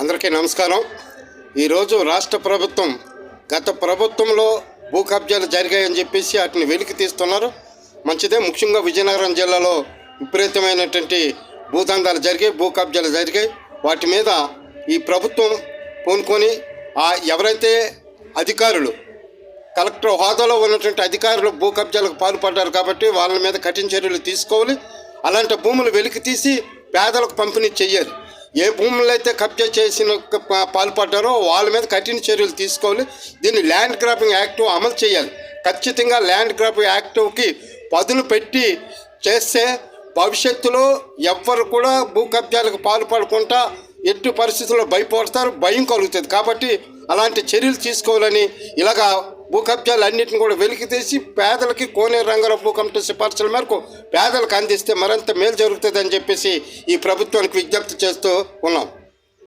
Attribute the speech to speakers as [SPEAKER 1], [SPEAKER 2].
[SPEAKER 1] అందరికీ నమస్కారం. ఈరోజు రాష్ట్ర ప్రభుత్వం గత ప్రభుత్వంలో భూ కబ్జాలు జరిగాయని చెప్పేసి వాటిని వెలికి తీస్తున్నారు. మంచిదే. ముఖ్యంగా విజయనగరం జిల్లాలో విపరీతమైనటువంటి భూదందాలు జరిగాయి, భూ కబ్జాలు జరిగాయి. వాటి మీద ఈ ప్రభుత్వం పూనుకొని ఎవరైతే అధికారులు కలెక్టర్ హోదాలో ఉన్నటువంటి అధికారులు భూ కబ్జాలకు పాల్పడ్డారు కాబట్టి వాళ్ళ మీద కఠిన చర్యలు తీసుకోవాలి. అలాంటి భూములు వెలికి తీసి పేదలకు పంపిణీ చేయాలి. ఏ భూములు అయితే కబ్జా చేసిన పాల్పడ్డారో వాళ్ళ మీద కఠిన చర్యలు తీసుకోవాలి. దీన్ని ల్యాండ్ గ్రాబింగ్ యాక్ట్ అమలు చేయాలి. ఖచ్చితంగా ల్యాండ్ గ్రాబింగ్ యాక్ట్కి పదును పెట్టి చేస్తే భవిష్యత్తులో ఎవ్వరు కూడా భూ కబ్జాలకు పాల్పడకుండా ఎట్టి పరిస్థితుల్లో భయపడతారు, భయం కలుగుతుంది. కాబట్టి అలాంటి చర్యలు తీసుకోవాలని ఇలాగా భూ కబ్జాలు అన్నింటిని కూడా వెలికి తీసి పేదలకి కోనేరు రంగారావు భూ కమిటీ సిఫార్సుల మేరకు పేదలకు అందిస్తే మరింత మేలు జరుగుతుంది అని చెప్పేసి ఈ ప్రభుత్వానికి విజ్ఞప్తి చేస్తూ ఉన్నాం.